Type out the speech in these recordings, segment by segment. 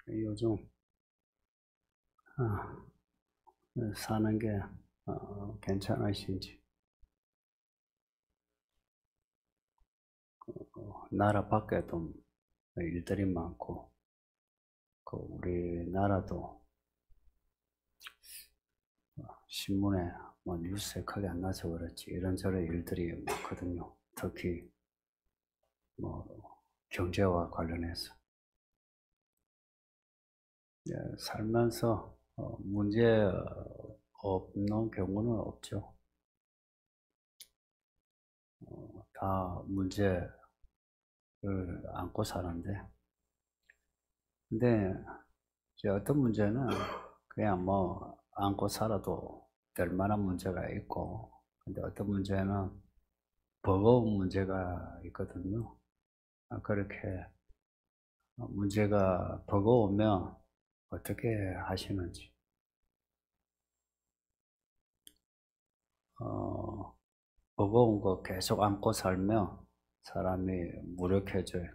요즘 사는 게 괜찮으신지. 나라 밖에도 일들이 많고, 우리나라도 신문에 뉴스에 크게 안 나서 그렇지 이런저런 일들이 많거든요. 특히 뭐 경제와 관련해서 살면서 문제 없는 경우는 없죠. 다 문제를 안고 사는데, 근데 이제 어떤 문제는 그냥 안고 살아도 될 만한 문제가 있고, 근데 어떤 문제는 버거운 문제가 있거든요. 그렇게 문제가 버거우면 어떻게 하시는지. 어, 버거운 거 계속 안고 살면 사람이 무력해져요.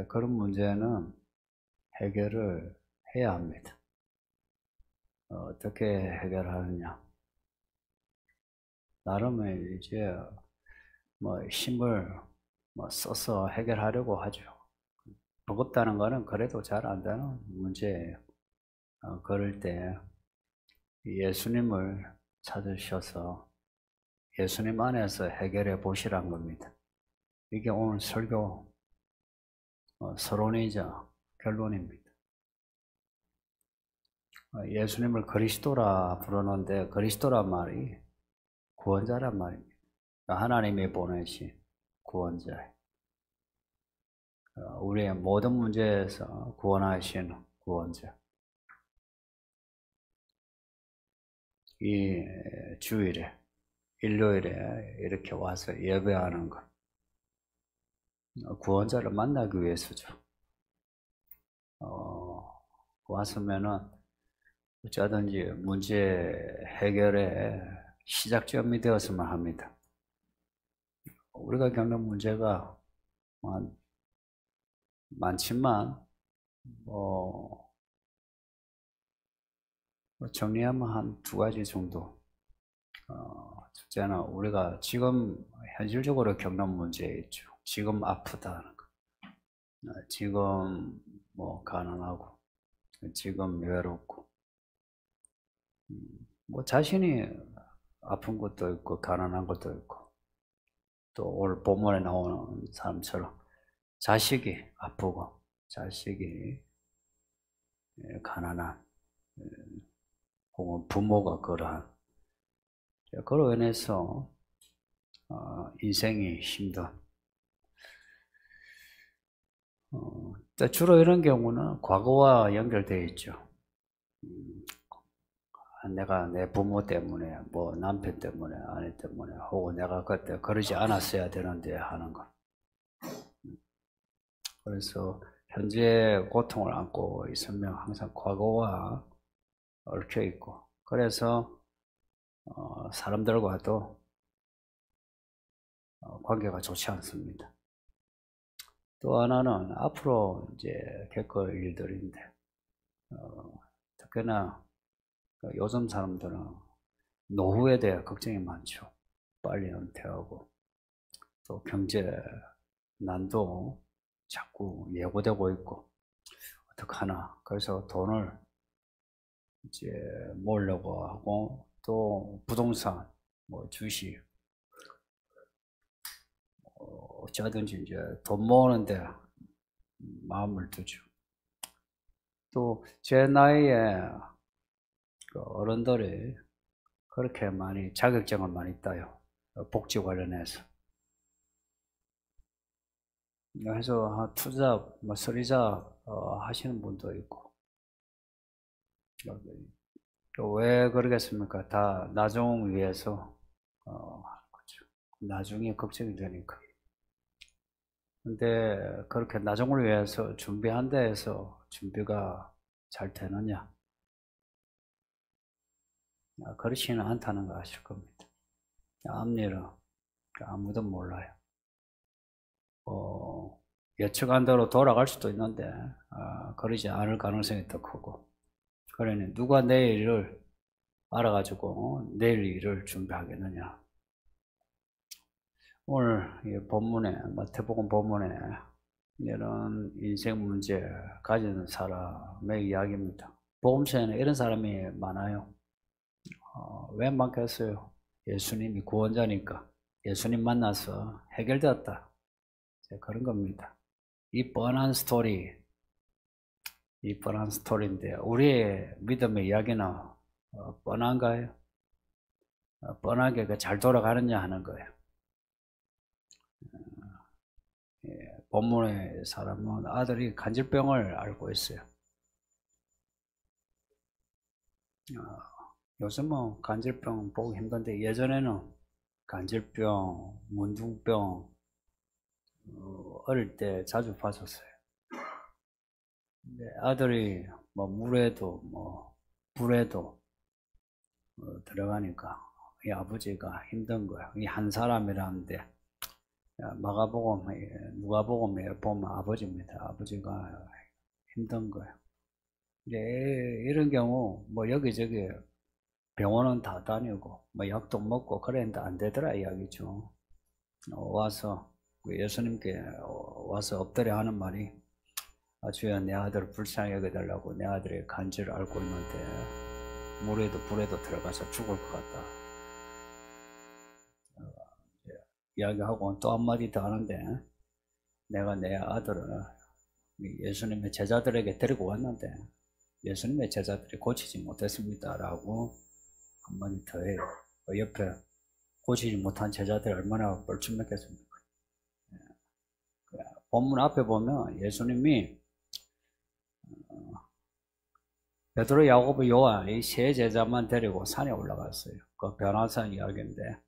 그런 문제는 해결을 해야 합니다. 어떻게 해결하느냐. 나름의 이제 힘을 써서 해결하려고 하죠. 버겁다는 거는 그래도 잘 안 되는 문제예요. 그럴 때 예수님을 찾으셔서 예수님 안에서 해결해 보시란 겁니다. 이게 오늘 설교 서론이자 결론입니다. 예수님을 그리스도라 부르는데 그리스도란 말이 구원자란 말입니다. 하나님이 보내신 구원자. 우리의 모든 문제에서 구원하시는 구원자. 이 주일에, 일요일에 이렇게 와서 예배하는 것. 구원자를 만나기 위해서죠. 왔으면은 어쩌든지 문제 해결의 시작점이 되었으면 합니다. 우리가 겪는 문제가 많지만, 정리하면 한 두 가지 정도. 첫째는 우리가 지금 현실적으로 겪는 문제 있죠. 지금 아프다는 거. 지금 가난하고, 지금 외롭고, 자신이 아픈 것도 있고, 가난한 것도 있고, 또 오늘 본문에 나오는 사람처럼 자식이 아프고, 자식이 가난한, 혹은 부모가 그러한, 그로 인해서 인생이 힘든. 주로 이런 경우는 과거와 연결되어 있죠. 내가 내 부모 때문에, 남편 때문에, 아내 때문에, 혹은 내가 그때 그러지 않았어야 되는데 하는 것. 그래서 현재 고통을 안고 있으면 항상 과거와 얽혀 있고, 그래서 사람들과도 관계가 좋지 않습니다. 또 하나는 앞으로 이제 겪을 일들인데, 특히나 요즘 사람들은 노후에 대해 걱정이 많죠. 빨리 은퇴하고, 또 경제 난도 자꾸 예고되고 있고, 어떡하나. 그래서 돈을 이제 모으려고 하고, 또 부동산, 주식, 어쩌든지 이제 돈 모으는데 마음을 두죠. 또 제 나이에 어른들이 그렇게 많이 자격증을 많이 따요. 복지 관련해서. 그래서 투자, 서리자 하시는 분도 있고. 왜 그러겠습니까? 다 나중 위해서 그렇죠. 나중에 걱정이 되니까. 근데 그렇게 나중을 위해서 준비한다 해서 준비가 잘 되느냐? 그렇지는 않다는 거 아실 겁니다. 앞일은 아무도 몰라요. 예측한 대로 돌아갈 수도 있는데 그러지 않을 가능성이 더 크고, 그러니 누가 내일 일을 알아가지고 내일 일을 준비하겠느냐. 오늘 이 본문에, 마태복음 본문에 이런 인생 문제 가지는 사람의 이야기입니다. 복음서에는 이런 사람이 많아요. 왜 많겠어요? 예수님이 구원자니까, 예수님 만나서 해결되었다, 그런 겁니다. 이 뻔한 스토리인데 우리의 믿음의 이야기는 뻔한가요? 뻔하게 잘 돌아가느냐 하는 거예요. 본문의 사람은 아들이 간질병을 앓고 있어요. 요즘은 간질병 보기 힘든데 예전에는 간질병, 문둥병 어릴 때 자주 봤었어요. 근데 아들이 물에도 불에도 들어가니까 이 아버지가 힘든 거야. 이 한 사람이라는데, 마가복음, 누가복음에 보면 아버지입니다. 아버지가 힘든 거예요. 근데 이런 경우 여기저기 병원은 다 다니고 약도 먹고 그랬는데 안 되더라 이야기죠. 와서 예수님께 와서 엎드려 하는 말이, 주여 내 아들을 불쌍히 여겨달라고, 내 아들의 간질을 앓고 있는데 물에도 불에도 들어가서 죽을 것 같다 이야기하고 또 한마디 더 하는데, 내가 내 아들을 예수님의 제자들에게 데리고 왔는데 예수님의 제자들이 고치지 못했습니다 라고 한마디 더 해요. 옆에 고치지 못한 제자들이 얼마나 뻘쭘했겠습니까? 본문 앞에 보면 예수님이 베드로, 야고보, 요한 이 세 제자만 데리고 산에 올라갔어요. 그 변화산 이야기인데,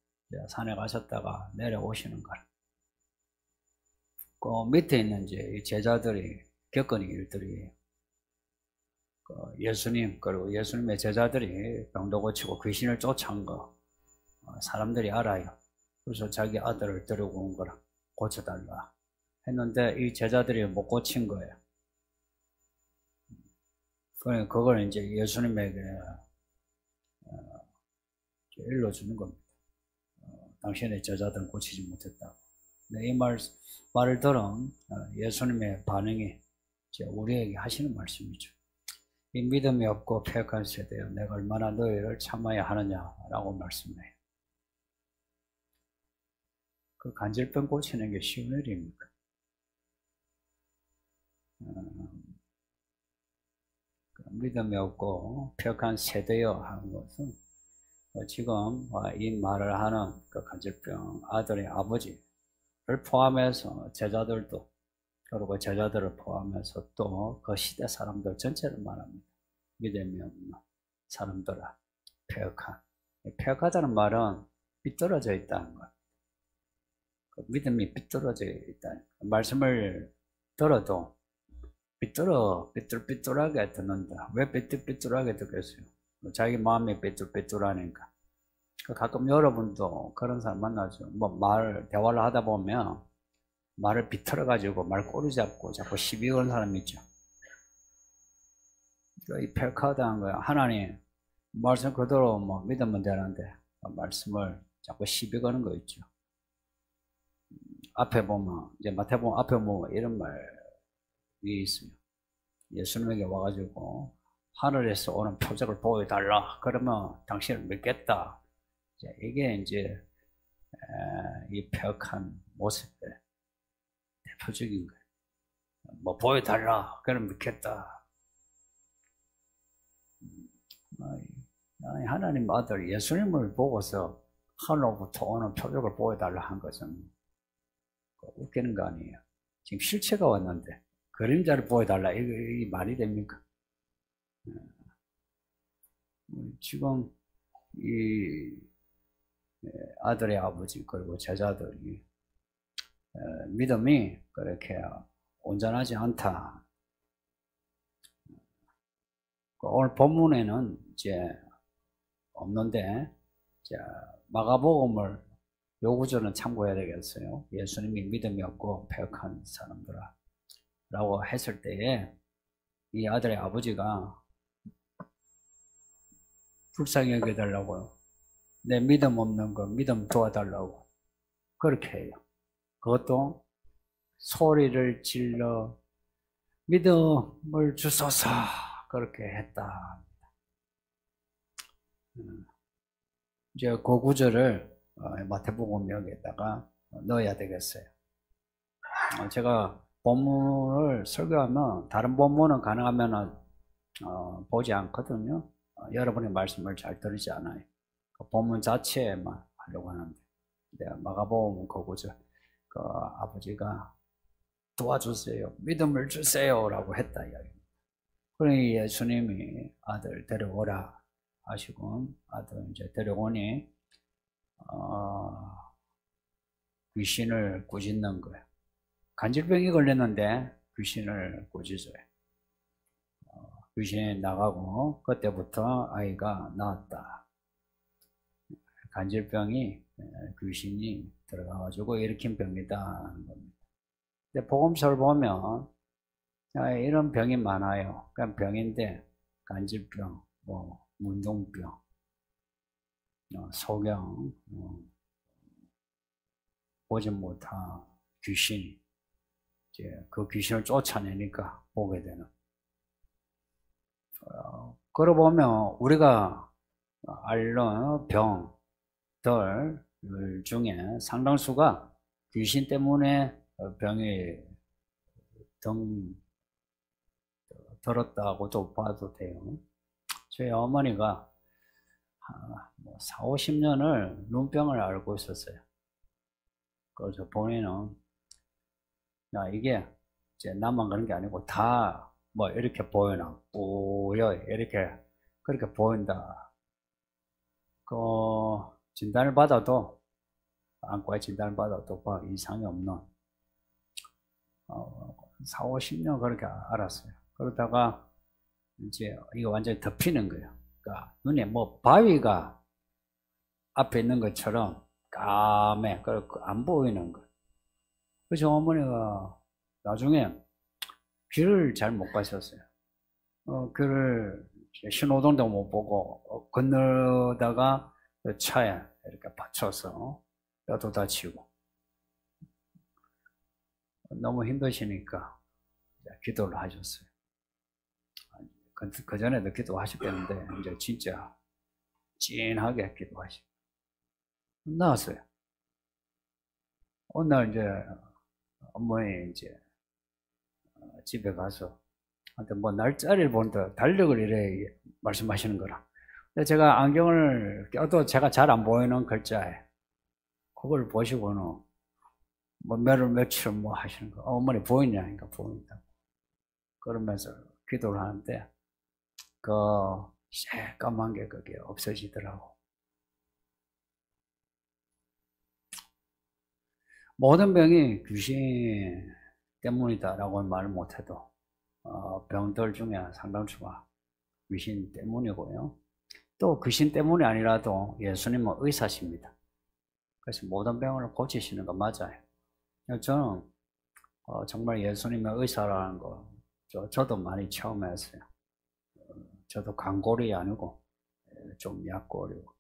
산에 가셨다가 내려오시는 거라. 그 밑에 있는 이 제자들이 겪은 일들이, 예수님 그리고 예수님의 제자들이 병도 고치고 귀신을 쫓아온 거 사람들이 알아요. 그래서 자기 아들을 데리고 온 거라, 고쳐달라 했는데 이 제자들이 못 고친 거예요. 그걸 이제 예수님에게 일러주는 겁니다. 당신의 제자들은 고치지 못했다고. 이 말을 들은 예수님의 반응이 우리에게 하시는 말씀이죠. 이 믿음이 없고 패역한 세대여, 내가 얼마나 너희를 참아야 하느냐라고 말씀해요. 그 간질병 고치는 게 쉬운 일입니까? 믿음이 없고 패역한 세대여 하는 것은 지금 이 말을 하는 그 간질병 아들의 아버지를 포함해서 제자들도, 그리고 제자들을 포함해서 또 그 시대 사람들 전체를 말합니다. 믿음이 없는 사람들아, 패역하다는 말은 삐뚤어져 있다는 것. 믿음이 삐뚤어져 있다는 것. 말씀을 들어도 삐뚤하게 듣는다. 왜 삐뚤하게 듣겠어요? 자기 마음이 삐뚤하니까. 가끔 여러분도 그런 사람 만나죠. 대화를 하다 보면 말을 비틀어가지고 말 꼬리 잡고 자꾸 시비 거는 사람 있죠. 이 패역하다는 거야. 하나님 말씀 그대로 믿으면 되는데 말씀을 자꾸 시비 거는 거 있죠. 앞에 보면 이제 마태복음 앞에 보면 이런 말이 있어요. 예수님에게 와가지고 하늘에서 오는 표적을 보여달라. 그러면 당신을 믿겠다. 이게 이제 이 패역한 모습의 대표적인 거예요. 보여달라. 그럼 믿겠다. 하나님 아들 예수님을 보고서 하늘로부터 오는 표적을 보여달라 한 것은 웃기는 거 아니에요. 지금 실체가 왔는데 그림자를 보여달라, 이 말이 됩니까? 지금 이 아들의 아버지 그리고 제자들이 믿음이 그렇게 온전하지 않다. 오늘 본문에는 이제 없는데, 마가복음을 요 구절은 참고해야 되겠어요. 예수님이 믿음이 없고 패역한 사람들아 라고 했을 때에 이 아들의 아버지가 불쌍히 여겨달라고요. 내 믿음 없는 거 믿음 도와달라고 그렇게 해요. 그것도 소리를 질러 믿음을 주소서 그렇게 했다. 이제 그 구절을 마태복음 여기에다가 넣어야 되겠어요. 제가 본문을 설교하면 다른 본문은 가능하면 보지 않거든요. 여러분의 말씀을 잘 들으지 않아요. 그 본문 자체에만 하려고 하는데 마가복음 그 구절 그 아버지가 도와주세요. 믿음을 주세요. 라고 했다. 그러니 예수님이 아들 데려오라 하시고 아들 이제 데려오니 귀신을 꾸짖는 거예요. 간질병이 걸렸는데 귀신을 꾸짖어요. 귀신이 나가고 그때부터 아이가 나았다. 간질병이 귀신이 들어가가지고 일으킨 병이다 하는 겁니다. 근데 복음서를 보면 이런 병이 많아요. 그냥 병인데 간질병, 뭐 문둥병, 소경, 보지 못한 귀신, 이제 그 귀신을 쫓아내니까 보게 되는. 그러고 보면 우리가 앓는 병들 중에 상당수가 귀신 때문에 병이 들었다고도 봐도 돼요. 저희 어머니가 4, 50년을 눈병을 앓고 있었어요. 그래서 본인은 이게 이제 나만 그런 게 아니고 다 뭐 이렇게 보이나 뿌여 이렇게 그렇게 보인다. 그 진단을 받아도 안과에 진단을 받아도 이상이 없는 4, 50년 그렇게 알았어요. 그러다가 이제 이거 완전히 덮이는 거예요. 그러니까 눈에 뭐 바위가 앞에 있는 것처럼 까매, 안 보이는 거예요. 그래서 어머니가 나중에 길을 잘 못 가셨어요. 길을 신호등도 못 보고 건너다가 차에 이렇게 받쳐서 뼈도 다치고 너무 힘드시니까 기도를 하셨어요. 그 전에도 기도하셨겠는데 이제 진짜 찐하게 기도하시고 나왔어요. 어느 날 이제 어머니 이제 집에 가서 한테 뭐 날짜를 보는데 달력을 이래 말씀하시는 거라. 근데 제가 안경을 껴도 제가 잘 안 보이는 글자에 그걸 보시고는 뭐 며칠 뭐 하시는 거. 어머니 보이냐? 그러니까 보인다. 그러면서 기도를 하는데 그 새까만 게 그게 없어지더라고. 모든 병이 귀신 때문이다라고는 말을 못해도 병들 중에 상당수가 귀신 때문이고요. 또 귀신 때문이 아니라도 예수님은 의사십니다. 그래서 모든 병을 고치시는 거 맞아요. 저는 정말 예수님의 의사라는 거 저도 많이 처음 했어요. 저도 강골이 아니고 좀 약골이고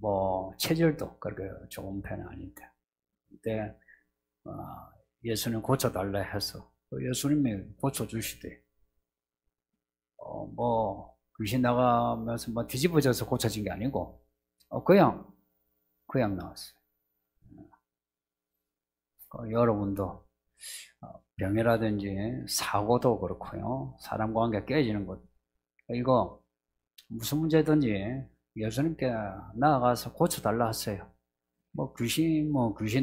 뭐 체질도 그렇게 좋은 편은 아닌데 근데 예수님 고쳐달라 해서 예수님이 고쳐주시대. 뭐 귀신 나가면서 뭐 뒤집어져서 고쳐진 게 아니고 그냥 나왔어요. 여러분도 병이라든지 사고도 그렇고요. 사람 관계 깨지는 것 이거 무슨 문제든지 예수님께 나아가서 고쳐달라 하세요. 뭐 귀신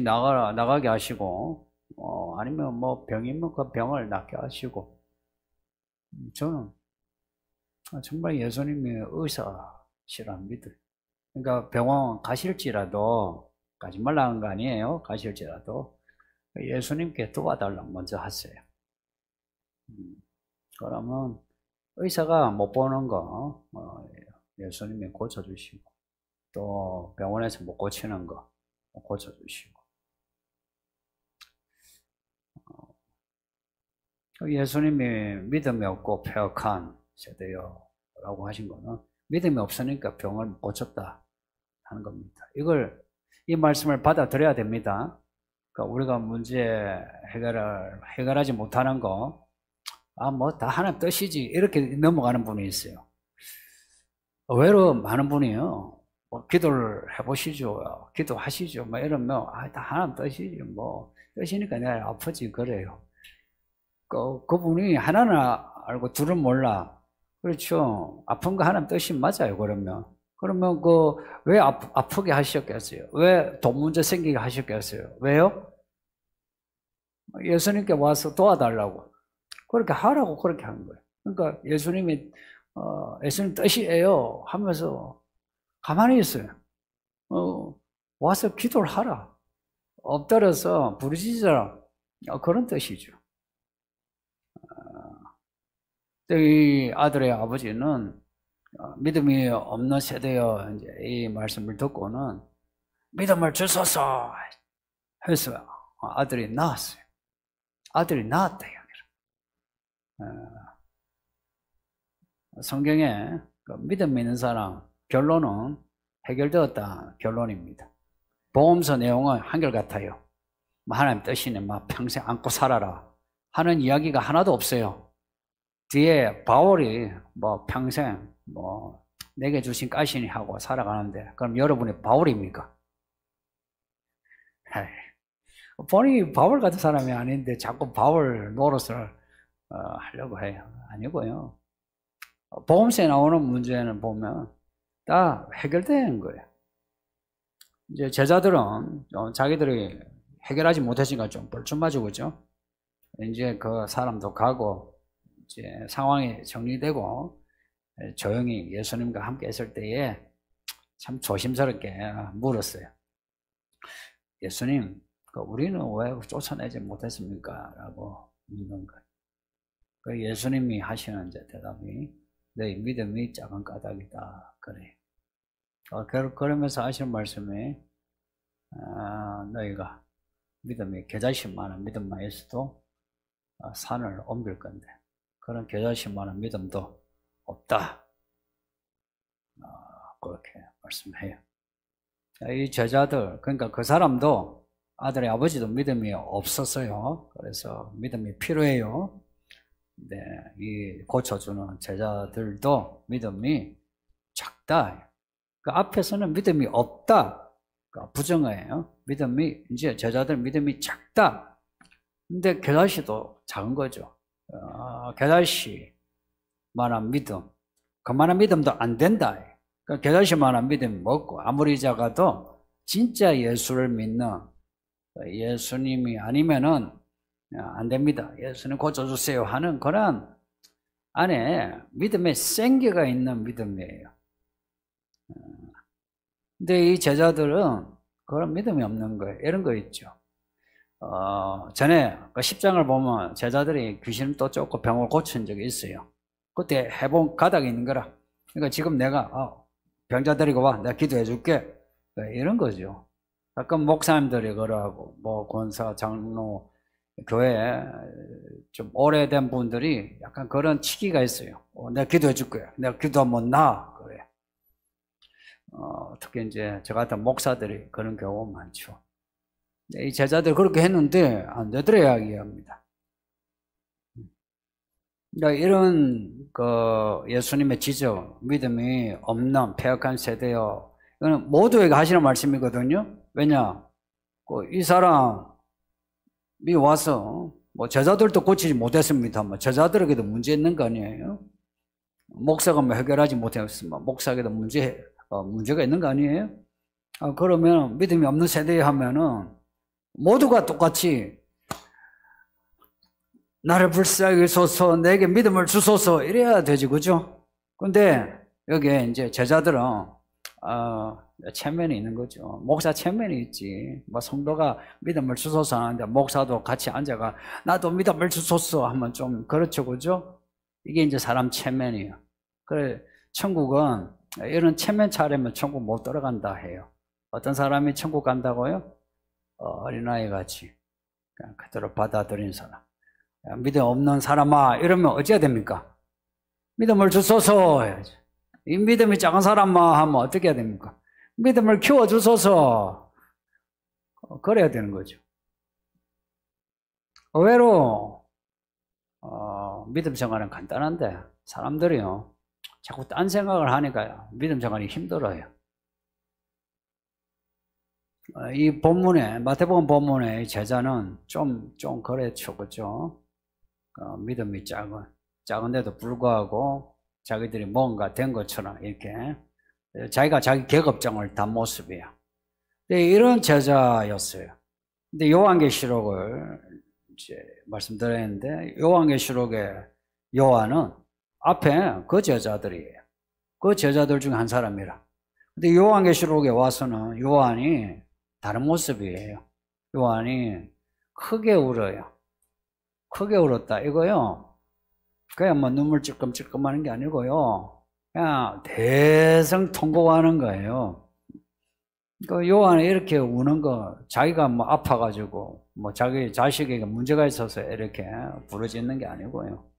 나가게 하시고 아니면 뭐 병이면 그 병을 낫게 하시고 저는 정말 예수님이 의사시라 믿어요. 그러니까 병원 가실지라도 가지 말라는 거 아니에요. 가실지라도 예수님께 도와달라고 먼저 하세요. 그러면 의사가 못 보는 거 예수님이 고쳐주시고 또 병원에서 못 고치는 거 고쳐주시고. 예수님이 믿음이 없고 폐역한 세대요라고 하신 거는 믿음이 없으니까 병을 못 고쳤다 하는 겁니다. 이 말씀을 받아들여야 됩니다. 그러니까 우리가 문제 해결하지 못하는 거, 뭐 다 하나님 뜻이지 이렇게 넘어가는 분이 있어요. 의외로 많은 분이요. 뭐 기도를 해보시죠. 기도하시죠. 뭐 이러면 다 하나님 뜻이지. 뭐 뜻이니까 내가 아프지 그래요. 그분이 하나는 알고 둘은 몰라. 그렇죠. 아픈 거 하나님 뜻이 맞아요. 그러면 왜 아프게 하셨겠어요? 왜 돈 문제 생기게 하셨겠어요? 왜요? 예수님께 와서 도와달라고 그렇게 하라고 그렇게 한 거예요. 그러니까 예수님 뜻이에요 하면서 가만히 있어요. 와서 기도를 하라. 엎드려서 부르짖어라. 그런 뜻이죠. 이 아들의 아버지는 믿음이 없는 세대여 이제 이 말씀을 듣고는 믿음을 주소서 해서 아들이 낳았어요. 아들이 낳았다 여기를. 성경에 믿음 있는 사람 결론은 해결되었다 결론입니다. 복음서 내용은 한결같아요. 하나님 뜻이네 평생 안고 살아라 하는 이야기가 하나도 없어요. 뒤에 바울이 평생 내게 주신 가시니 하고 살아가는데 그럼 여러분이 바울입니까? 본인이 바울 같은 사람이 아닌데 자꾸 바울 노릇을 하려고 해요. 아니고요. 복음서에 나오는 문제는 보면 다 해결된 거예요. 이제 제자들은 자기들이 해결하지 못했으니까 좀 뻘쭘하죠, 그죠? 이제 그 사람도 가고 이제 상황이 정리되고 조용히 예수님과 함께 있을 때에 참 조심스럽게 물었어요. 예수님, 우리는 왜 쫓아내지 못했습니까? 라고 묻는 거예요. 그 예수님이 하시는 이제 대답이 너희 믿음이 작은 까닭이다. 그래요. 그러면서 하시는 말씀이 너희가 믿음이 겨자씨 많은 믿음만 있어도 산을 옮길 건데 그런 겨자씨 많은 믿음도 없다. 그렇게 말씀해요. 이 제자들, 그러니까 그 사람도 아들의 아버지도 믿음이 없었어요. 그래서 믿음이 필요해요. 네, 이 고쳐주는 제자들도 믿음이 작다. 그 앞에서는 믿음이 없다. 부정어예요. 이제 제자들 믿음이 작다. 근데 겨자씨도 작은 거죠. 겨자씨만한 믿음, 그만한 믿음도 안 된다. 그러니까 겨자씨만한 믿음이 먹고 아무리 작아도 진짜 예수를 믿는 예수님이 아니면은 안 됩니다. 예수님 고쳐주세요 하는 그런 안에 믿음의 생기가 있는 믿음이에요. 근데 이 제자들은 그런 믿음이 없는 거예요. 이런 거 있죠. 전에 그 10장을 보면 제자들이 귀신을 또 쫓고 병을 고친 적이 있어요. 그때 해본 가닥이 있는 거라. 그러니까 지금 내가 병자 데리고 와, 내가 기도해 줄게. 이런 거죠. 가끔 목사님들이 그러고 권사, 장로, 교회 좀 오래된 분들이 약간 그런 치기가 있어요. 내가 기도해 줄 거야. 내가 기도하면 나 그래. 특히 이제 저 같은 목사들이 그런 경우가 많죠. 이 제자들 그렇게 했는데 안 되더라 이야기합니다. 그러니까 이런 예수님의 지적, 믿음이 없는 폐역한 세대요. 이거는 모두에게 하시는 말씀이거든요. 왜냐? 이 사람이 와서 제자들도 고치지 못했습니다. 제자들에게도 문제 있는 거 아니에요? 목사가 해결하지 못했으면 목사에게도 문제가 있는 거 아니에요? 그러면 믿음이 없는 세대에 하면은 모두가 똑같이 나를 불쌍히 여기소서, 내게 믿음을 주소서 이래야 되지, 그죠? 근데 여기에 이제 제자들은 체면이 있는 거죠. 목사 체면이 있지. 성도가 믿음을 주소서 하는데 목사도 같이 앉아가 나도 믿음을 주소서 하면 좀 그렇죠, 그죠? 이게 이제 사람 체면이에요. 그래 천국은 이런 체면 차리면 천국 못 들어간다 해요. 어떤 사람이 천국 간다고요? 어린아이 같이 그냥 그대로 받아들인 사람. 믿음 없는 사람아 이러면 어찌해야 됩니까? 믿음을 주소서 해야지. 이 믿음이 작은 사람아 하면 어떻게 해야 됩니까? 믿음을 키워주소서 그래야 되는 거죠. 의외로 믿음 생활은 간단한데 사람들이요 자꾸 딴 생각을 하니까 믿음 생활이 힘들어요. 이 본문에 마태복음 본문에 제자는 좀 그렇죠, 그렇죠? 믿음이 작은데도 불구하고 자기들이 뭔가 된 것처럼 이렇게 자기가 자기 계급장을 단 모습이에요. 이런 제자였어요. 근데 요한계시록을 이제 말씀드렸는데 요한계시록의 요한은 앞에 그 제자들이에요. 그 제자들 중 한 사람이라. 근데 요한계시록에 와서는 요한이 다른 모습이에요. 요한이 크게 울어요. 크게 울었다 이거요. 그냥 뭐 눈물 찔끔찔끔 하는 게 아니고요. 그냥 대성통곡하는 거예요. 그 요한이 이렇게 우는 거 자기가 뭐 아파가지고 뭐 자기 자식에게 문제가 있어서 이렇게 부르짖는 게 아니고요.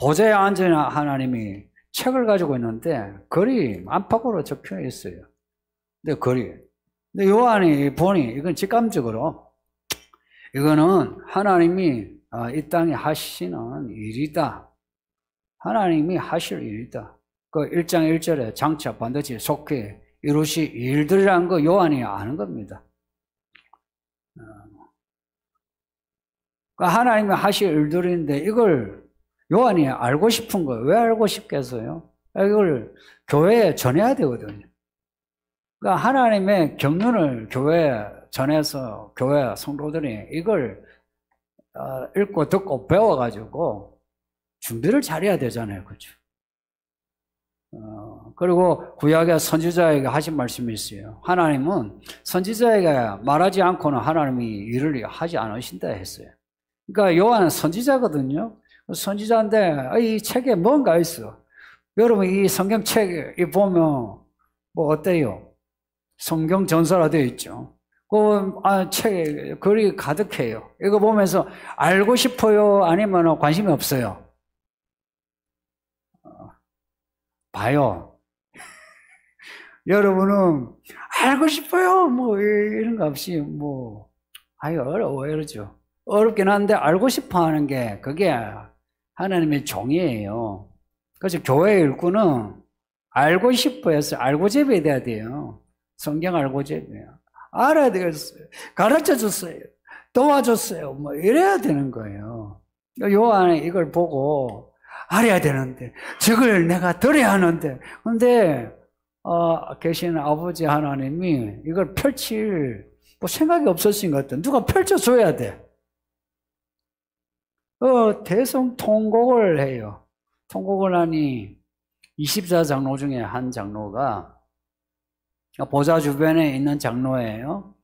보좌에 앉은 하나님이 책을 가지고 있는데 글이 안팎으로 적혀 있어요. 근데 요한이 보니 이건 직감적으로 이거는 하나님이 이 땅에 하시는 일이다. 하나님이 하실 일이다. 그 1장 1절에 장차 반드시 속히 이루실 일들이라는 거 요한이 아는 겁니다. 하나님이 하실 일들인데 이걸 요한이 알고 싶은 거예요. 왜 알고 싶겠어요? 이걸 교회에 전해야 되거든요. 그러니까 하나님의 경륜을 교회에 전해서 교회 성도들이 이걸 읽고 듣고 배워가지고 준비를 잘해야 되잖아요. 그렇죠? 그리고 구약의 선지자에게 하신 말씀이 있어요. 하나님은 선지자에게 말하지 않고는 하나님이 일을 하지 않으신다 했어요. 그러니까 요한은 선지자거든요. 선지자인데 이 책에 뭔가 있어. 여러분 이 성경책에 보면 뭐 어때요? 성경 전서라 되어 있죠. 책에 글이 가득해요. 이거 보면서 알고 싶어요? 아니면 관심이 없어요? 봐요. 여러분은 알고 싶어요? 뭐 이런 거 없이 뭐 어려워 이러죠. 어렵긴 한데 알고 싶어 하는 게 그게 하나님의 종이에요. 그래서 교회 일꾼은 알고 싶어 해서 알고제비에 돼야 돼요. 성경 알고제비예요. 알아야 되겠어요. 가르쳐 줬어요. 도와줬어요. 뭐 이래야 되는 거예요. 요한이 이걸 보고 알아야 되는데 저걸 내가 들어야 하는데 근데 계신 아버지 하나님이 이걸 펼칠 뭐 생각이 없었신 것 같아. 누가 펼쳐줘야 돼. 대성통곡을 해요. 통곡을 하니 24장로 중에 한 장로가 보좌 주변에 있는 장로예요.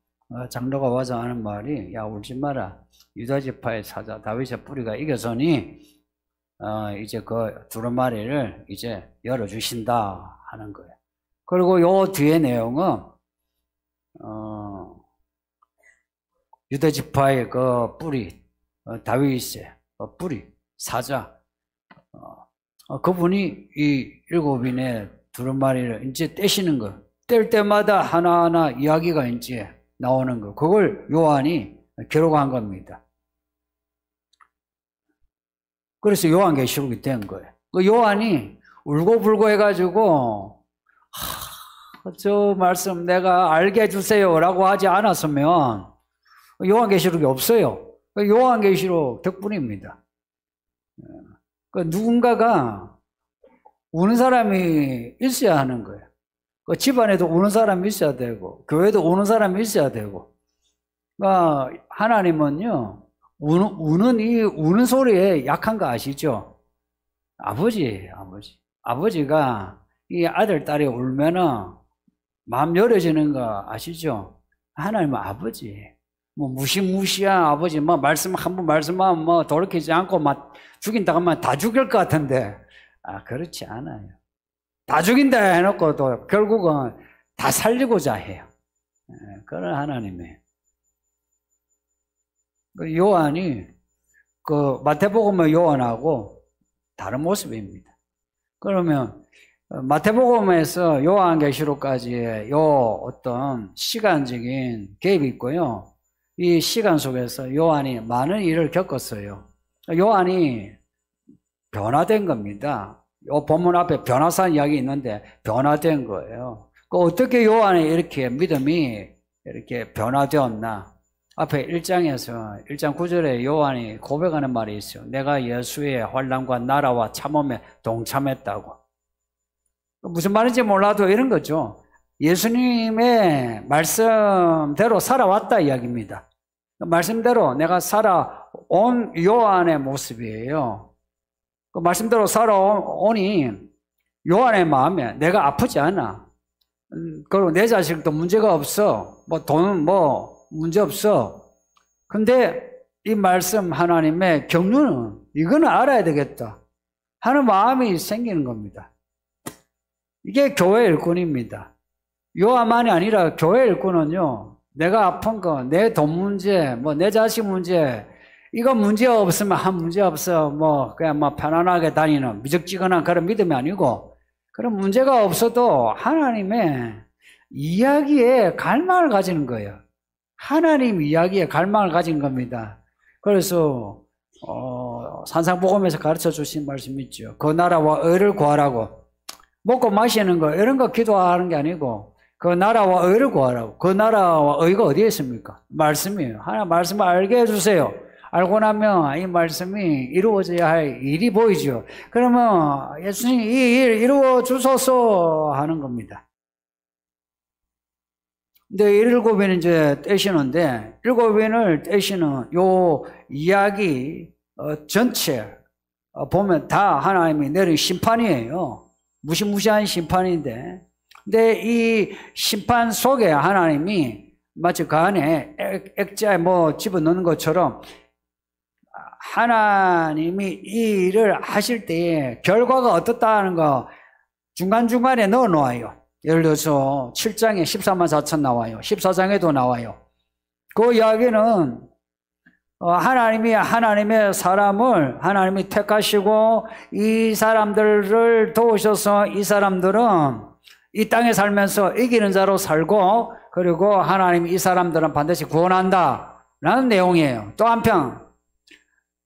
장로가 와서 하는 말이 야 울지 마라. 유다 지파의 사자 다윗의 뿌리가 이겨서니 이제 그 두루마리를 이제 열어주신다 하는 거예요. 그리고 요 뒤에 내용은 유다 지파의 그 뿌리 다윗의 뿌리 사자 그분이 이 7인의 두루마리를 이제 떼시는 거 뗄 때마다 하나하나 이야기가 이제 나오는 거 그걸 요한이 기록한 겁니다. 그래서 요한계시록이 된 거예요. 그 요한이 울고불고 해가지고 저 말씀 내가 알게 해주세요 라고 하지 않았으면 요한계시록이 없어요. 요한계시록 덕분입니다. 누군가가 우는 사람이 있어야 하는 거예요. 집안에도 우는 사람이 있어야 되고 교회도 우는 사람이 있어야 되고 하나님은요 우는 소리에 약한 거 아시죠? 아버지가 이 아들 딸이 울면은 마음 열어지는 거 아시죠? 하나님은 아버지 뭐 무시무시한 아버지 뭐 말씀 한번 말씀하면 뭐 돌이키지 않고 막 죽인다고 하면 다 죽일 것 같은데 그렇지 않아요. 다 죽인다 해놓고도 결국은 다 살리고자 해요. 그런 하나님이에요. 요한이 그 마태복음의 요한하고 다른 모습입니다. 그러면 마태복음에서 요한계시록까지의 요 어떤 시간적인 갭이 있고요. 이 시간 속에서 요한이 많은 일을 겪었어요. 요한이 변화된 겁니다. 요 본문 앞에 변화산 이야기 있는데 변화된 거예요. 어떻게 요한이 이렇게 믿음이 이렇게 변화되었나? 앞에 1장에서 1장 9절에 요한이 고백하는 말이 있어요. 내가 예수의 환난과 나라와 참음에 동참했다고. 무슨 말인지 몰라도 이런 거죠. 예수님의 말씀대로 살아왔다 이야기입니다. 말씀대로 내가 살아온 요한의 모습이에요. 그 말씀대로 살아오니 요한의 마음에 내가 아프지 않아. 그리고 내 자식도 문제가 없어. 뭐 돈은 뭐 문제 없어. 근데 이 말씀 하나님의 경륜은 이거는 알아야 되겠다 하는 마음이 생기는 겁니다. 이게 교회 일꾼입니다. 요한만이 아니라 교회 일꾼은요, 내가 아픈 거, 내 돈 문제, 뭐 내 자식 문제, 이거 문제 없으면 한 문제 없어. 뭐 그냥 뭐 편안하게 다니는 미적지근한 그런 믿음이 아니고, 그런 문제가 없어도 하나님의 이야기에 갈망을 가지는 거예요. 하나님 이야기에 갈망을 가진 겁니다. 그래서 산상복음에서 가르쳐 주신 말씀이 있죠. 그 나라와 의를 구하라고. 먹고 마시는 거 이런 거 기도하는 게 아니고 그 나라와 의를 구하라고. 그 나라와 의가 어디에 있습니까? 말씀이에요. 하나 말씀을 알게 해주세요. 알고 나면 이 말씀이 이루어져야 할 일이 보이죠. 그러면 예수님이 이 일 이루어 주소서 하는 겁니다. 근데 7인을 이제 떼시는데, 7인을 떼시는 요 이야기 전체 보면 다 하나님이 내린 심판이에요. 무시무시한 심판인데, 근데 이 심판 속에 하나님이 마치 그 안에 액자에 뭐 집어넣는 것처럼 하나님이 이 일을 하실 때에 결과가 어떻다 하는 거 중간중간에 넣어 놓아요. 예를 들어서 7장에 14만 4천 나와요. 14장에도 나와요. 그 이야기는 하나님이 하나님의 사람을 하나님이 택하시고 이 사람들을 도우셔서 이 사람들은 이 땅에 살면서 이기는 자로 살고, 그리고 하나님이 이 사람들은 반드시 구원한다 라는 내용이에요. 또 한편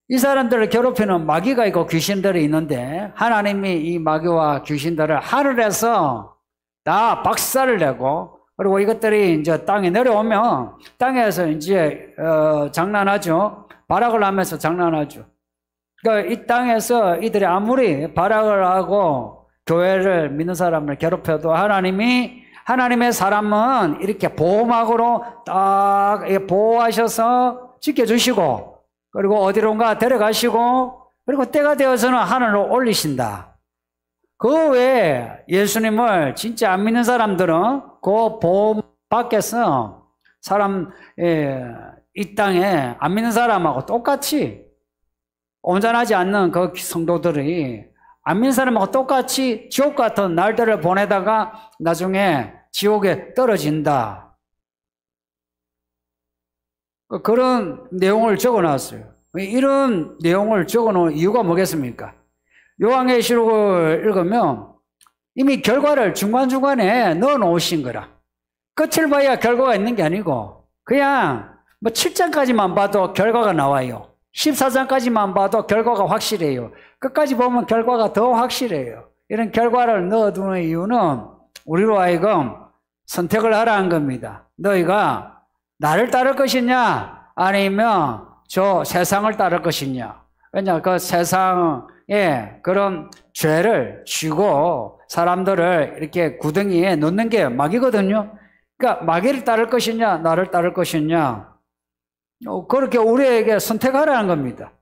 이 사람들을 괴롭히는 마귀가 있고 귀신들이 있는데, 하나님이 이 마귀와 귀신들을 하늘에서 다 박살을 내고, 그리고 이것들이 이제 땅에 내려오면 땅에서 이제 장난하죠. 발악을 하면서 장난하죠. 그러니까 이 땅에서 이들이 아무리 발악을 하고 교회를 믿는 사람을 괴롭혀도 하나님의 사람은 이렇게 보호막으로 딱 보호하셔서 지켜주시고, 그리고 어디론가 데려가시고, 그리고 때가 되어서는 하늘로 올리신다. 그 외에 예수님을 진짜 안 믿는 사람들은 그 보호 밖에서 이 땅에 안 믿는 사람하고 똑같이, 온전하지 않는 그 성도들이 안 믿는 사람하고 똑같이 지옥 같은 날들을 보내다가 나중에 지옥에 떨어진다. 그런 내용을 적어놨어요. 이런 내용을 적어놓은 이유가 뭐겠습니까? 요한계시록을 읽으면 이미 결과를 중간중간에 넣어 놓으신 거라. 끝을 봐야 결과가 있는 게 아니고, 그냥 뭐 7장까지만 봐도 결과가 나와요. 14장까지만 봐도 결과가 확실해요. 끝까지 보면 결과가 더 확실해요. 이런 결과를 넣어두는 이유는 우리로 하여금 선택을 하라는 겁니다. 너희가 나를 따를 것이냐 아니면 저 세상을 따를 것이냐. 왜냐, 그 세상에 그런 죄를 쥐고 사람들을 이렇게 구덩이에 넣는 게 마귀거든요. 그러니까 마귀를 따를 것이냐 나를 따를 것이냐, 그렇게 우리에게 선택하라는 겁니다.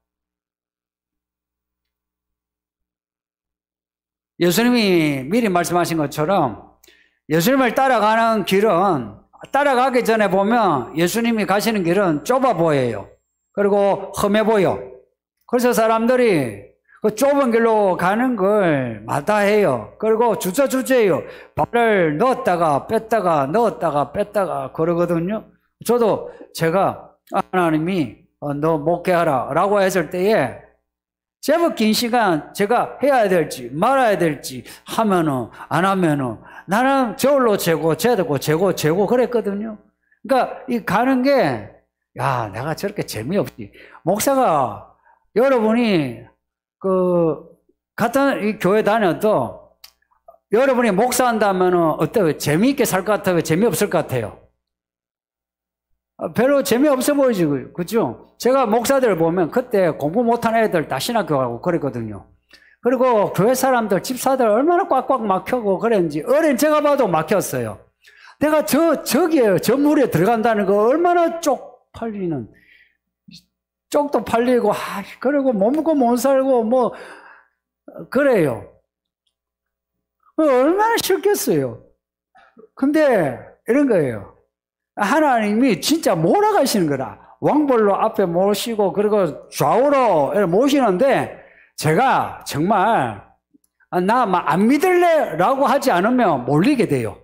예수님이 미리 말씀하신 것처럼 예수님을 따라가는 길은, 따라가기 전에 보면 예수님이 가시는 길은 좁아 보여요. 그리고 험해 보여. 그래서 사람들이 그 좁은 길로 가는 걸 마다해요. 그리고 주저주저해요. 발을 넣었다가 뺐다가 넣었다가 뺐다가 그러거든요. 저도 제가 하나님이 너 목회하라 라고 했을 때에 제법 긴 시간 제가 해야 될지 말아야 될지 하면은 안 하면은 나는 저울로 재고 재고 그랬거든요. 그러니까 이 가는 게 야, 내가 저렇게 재미없지. 목사가 여러분이 같은 이 교회 다녀도 여러분이 목사한다면은 어때요? 재미있게 살 것 같아요? 재미없을 것 같아요? 별로 재미없어 보이지, 그죠? 제가 목사들 보면 그때 공부 못하는 애들 다 신학교 가고 그랬거든요. 그리고 교회 사람들, 집사들 얼마나 꽉꽉 막혀고 그랬는지, 어린 제가 봐도 막혔어요. 내가 저기에요. 저 물에 들어간다는 거 얼마나 쪽팔리는, 쪽도 팔리고, 그리고 못 먹고 못 살고, 뭐, 그래요. 얼마나 싫겠어요. 근데 이런 거예요. 하나님이 진짜 몰아가시는 거라. 왕벌로 앞에 모시고 그리고 좌우로 모시는데 제가 정말 나 안 믿을래 라고 하지 않으면 몰리게 돼요.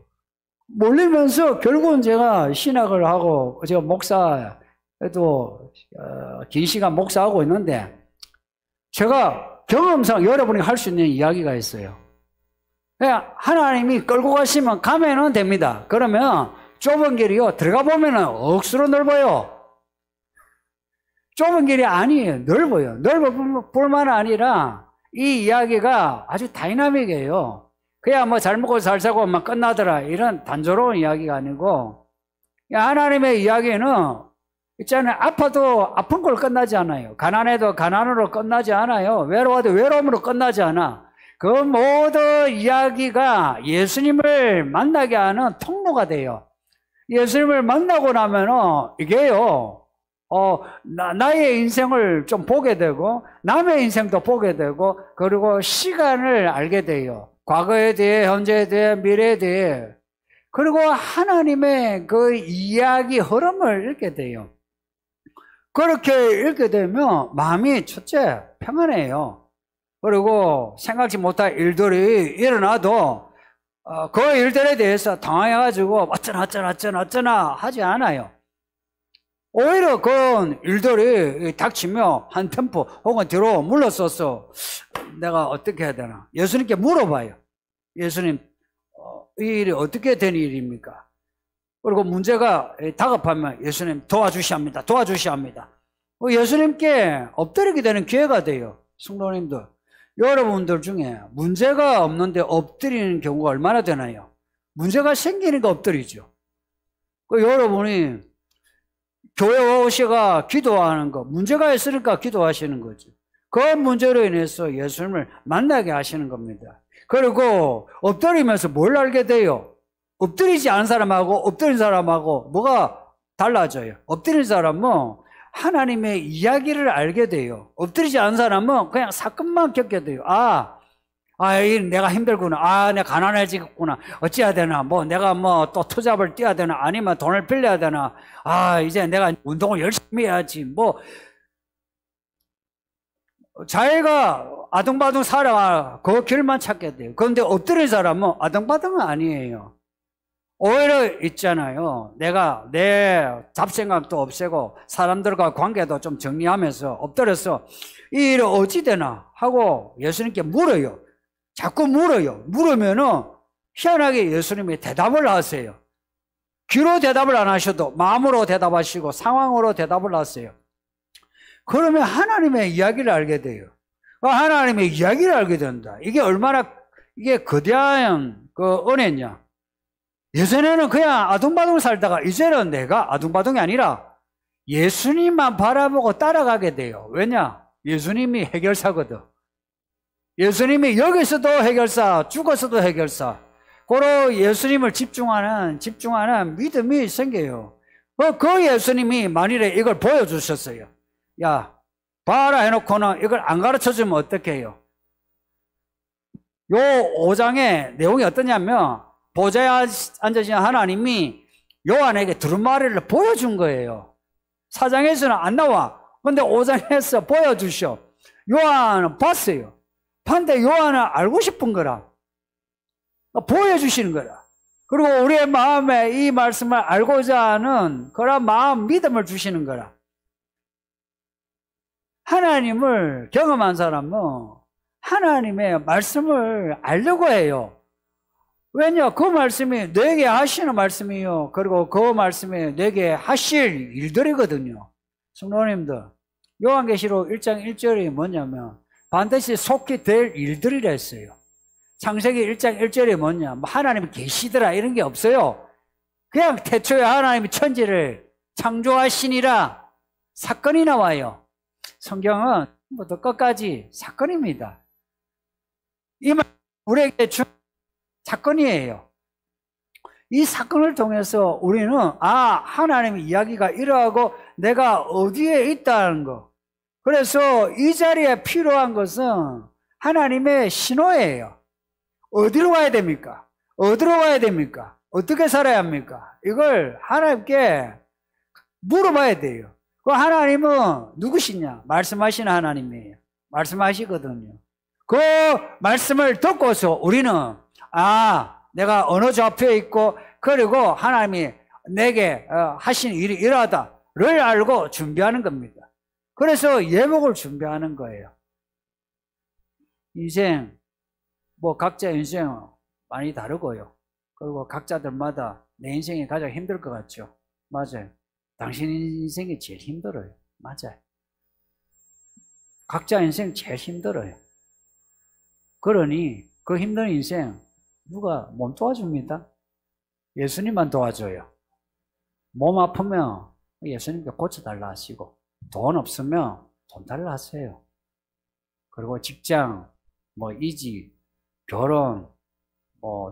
몰리면서 결국은 제가 신학을 하고 제가 목사에도 긴 시간 목사하고 있는데 제가 경험상 여러분이 할 수 있는 이야기가 있어요. 그냥 하나님이 끌고 가시면 가면은 됩니다. 그러면 좁은 길이요. 들어가 보면은 억수로 넓어요. 좁은 길이 아니에요. 넓어요. 넓어 볼만 아니라 이 이야기가 아주 다이나믹해요. 그냥 뭐 잘 먹고 잘 사고 막 끝나더라. 이런 단조로운 이야기가 아니고 하나님의 이야기는 있잖아요. 아파도 아픈 걸로 끝나지 않아요. 가난해도 가난으로 끝나지 않아요. 외로워도 외로움으로 끝나지 않아. 그 모든 이야기가 예수님을 만나게 하는 통로가 돼요. 예수님을 만나고 나면은 이게요, 나의 인생을 좀 보게 되고, 남의 인생도 보게 되고, 그리고 시간을 알게 돼요. 과거에 대해, 현재에 대해, 미래에 대해. 그리고 하나님의 그 이야기 흐름을 읽게 돼요. 그렇게 읽게 되면 마음이 첫째, 평안해요. 그리고 생각지 못할 일들이 일어나도 그 일들에 대해서 당황해가지고 어쩌나 하지 않아요. 오히려 그런 일들이 닥치며 한 템포 혹은 뒤로 물러서서 내가 어떻게 해야 되나 예수님께 물어봐요. 예수님, 이 일이 어떻게 된 일입니까? 그리고 문제가 다급하면 예수님 도와주시옵니다. 예수님께 엎드리게 되는 기회가 돼요. 성도님들, 여러분들 중에 문제가 없는데 엎드리는 경우가 얼마나 되나요? 문제가 생기니까 엎드리죠. 여러분이 교회 오시가 기도하는 거, 문제가 있으니까 기도하시는 거죠. 그 문제로 인해서 예수님을 만나게 하시는 겁니다. 그리고 엎드리면서 뭘 알게 돼요? 엎드리지 않은 사람하고 엎드린 사람하고 뭐가 달라져요? 엎드린 사람은 하나님의 이야기를 알게 돼요. 엎드리지 않은 사람은 그냥 사건만 겪게 돼요. 내가 힘들구나. 내가 가난해지겠구나. 어찌해야 되나. 내가 또 투잡을 뛰어야 되나. 아니면 돈을 빌려야 되나. 이제 내가 운동을 열심히 해야지. 자기가 아둥바둥 살아가 그 길만 찾게 돼요. 그런데 엎드린 사람은 아둥바둥은 아니에요. 오히려 있잖아요. 내가 내 잡생각도 없애고 사람들과 관계도 좀 정리하면서 엎드려서 이 일이 어찌 되나 하고 예수님께 물어요. 자꾸 물어요. 물으면은 희한하게 예수님이 대답을 하세요. 귀로 대답을 안 하셔도 마음으로 대답하시고 상황으로 대답을 하세요. 그러면 하나님의 이야기를 알게 돼요. 하나님의 이야기를 알게 된다. 이게 얼마나 이게 거대한 그 은혜냐. 예전에는 그냥 아둥바둥 살다가 이제는 내가 아둥바둥이 아니라 예수님만 바라보고 따라가게 돼요. 왜냐? 예수님이 해결사거든. 예수님이 여기서도 해결사, 죽어서도 해결사. 고로 예수님을 집중하는 믿음이 생겨요. 그 예수님이 만일에 이걸 보여주셨어요. 야, 봐라 해놓고는 이걸 안 가르쳐주면 어떡해요? 요 5장의 내용이 어떠냐면 보좌에 앉으신 하나님이 요한에게 두루마리를 보여준 거예요. 4장에서는 안 나와. 근데 5장에서 보여주셔. 요한은 봤어요. 봤는데 요한은 알고 싶은 거라. 보여주시는 거라. 그리고 우리의 마음에 이 말씀을 알고자 하는 그런 마음, 믿음을 주시는 거라. 하나님을 경험한 사람은 하나님의 말씀을 알려고 해요. 왜냐? 그 말씀이 내게 하시는 말씀이요. 그리고 그 말씀이 내게 하실 일들이거든요. 성도님들, 요한계시록 1장 1절이 뭐냐면 반드시 속히 될 일들이라 했어요. 창세기 1장 1절이 뭐냐? 하나님이 계시더라 이런 게 없어요. 그냥 태초에 하나님이 천지를 창조하시니라 사건이 나와요. 성경은 처음부터 끝까지 사건입니다. 이 말 우리에게 준 사건이에요. 이 사건을 통해서 우리는 하나님의 이야기가 이러하고 내가 어디에 있다는 거. 그래서 이 자리에 필요한 것은 하나님의 신호예요. 어디로 가야 됩니까? 어디로 가야 됩니까? 어떻게 살아야 합니까? 이걸 하나님께 물어봐야 돼요. 그 하나님은 누구시냐? 말씀하시는 하나님이에요. 말씀하시거든요. 그 말씀을 듣고서 우리는 내가 어느 좌표에 있고 그리고 하나님이 내게 하신 일이 이러하다를 알고 준비하는 겁니다. 그래서 예복을 준비하는 거예요. 인생 각자 인생은 많이 다르고요. 그리고 각자들마다 내 인생이 가장 힘들 것 같죠. 맞아요. 당신 인생이 제일 힘들어요. 맞아요. 각자 인생 제일 힘들어요. 그러니 그 힘든 인생 누가 못 도와줍니다. 예수님만 도와줘요. 몸 아프면 예수님께 고쳐달라 하시고, 돈 없으면 돈 달라 하세요. 그리고 직장, 이직, 결혼,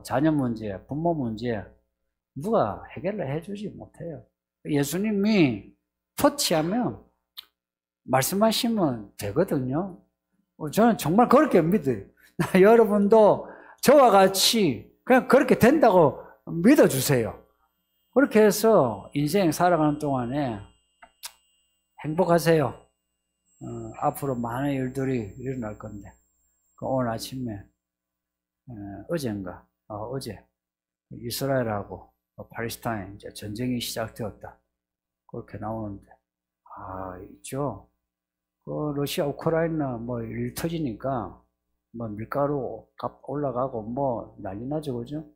자녀 문제, 부모 문제 누가 해결을 해주지 못해요. 예수님이 터치하면 말씀하시면 되거든요. 저는 정말 그렇게 믿어요. 여러분도 저와 같이 그냥 그렇게 된다고 믿어주세요. 그렇게 해서 인생 살아가는 동안에 행복하세요. 앞으로 많은 일들이 일어날 건데, 오늘 아침에 어제 이스라엘하고 팔레스타인 이제 전쟁이 시작되었다 그렇게 나오는데, 있죠. 러시아 우크라이나 일 터지니까 밀가루 값 올라가고 난리 나죠, 그죠?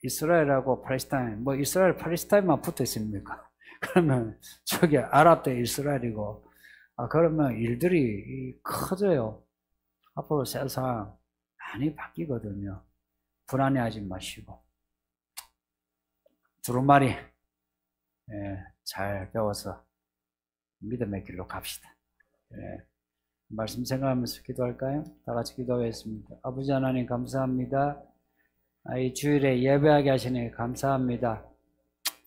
이스라엘하고 팔레스타인, 이스라엘 팔레스타인만 붙어 있습니까? 그러면 아랍도 이스라엘이고, 그러면 일들이 커져요. 앞으로 세상 많이 바뀌거든요. 불안해하지 마시고 두루마리 잘 배워서 믿음의 길로 갑시다. 말씀 생각하면서 기도할까요? 다 같이 기도하겠습니다. 아버지 하나님 감사합니다. 이 주일에 예배하게 하시니 감사합니다.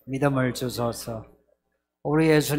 믿음을 주셔서 우리 예수님